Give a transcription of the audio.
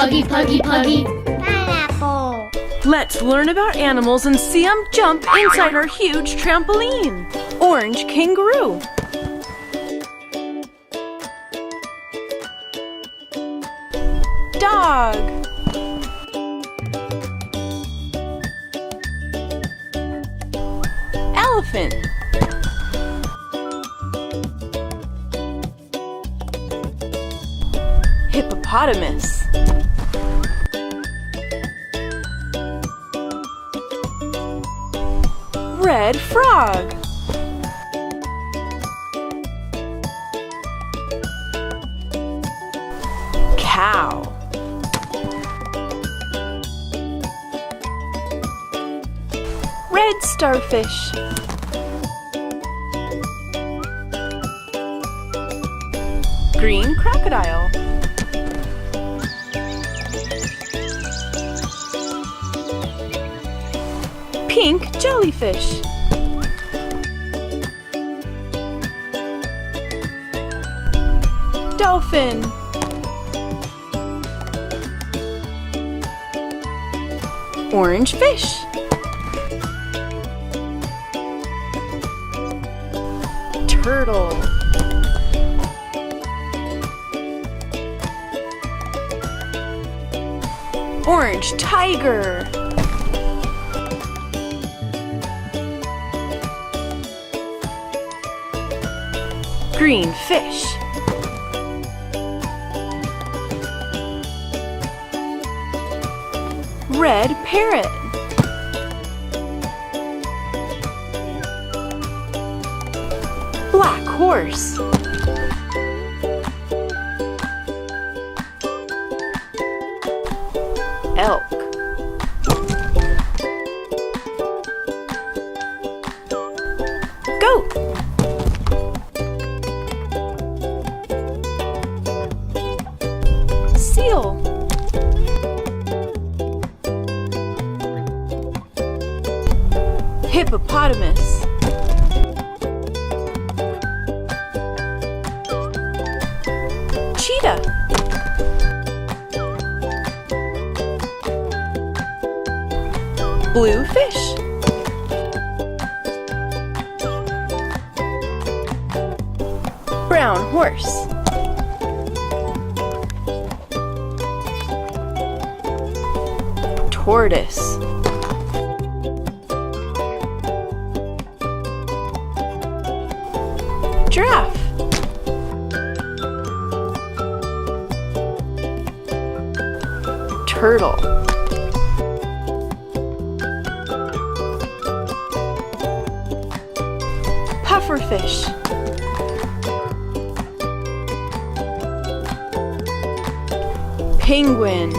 Puggy, Puggy, Puggy. Pineapple. Let's learn about animals and see them jump inside our huge trampoline. Orange kangaroo. Dog. Elephant. Hippopotamus. Red frog. Cow. Red starfish. Green crocodile. Pink jellyfish. Dolphin. Orange fish. Turtle. Orange tiger. Green fish. Red parrot. Black horse. Elk. Goat. Seal. Hippopotamus. Cheetah. Blue fish. Brown horse. Tortoise. Giraffe. Turtle. Pufferfish. Penguin.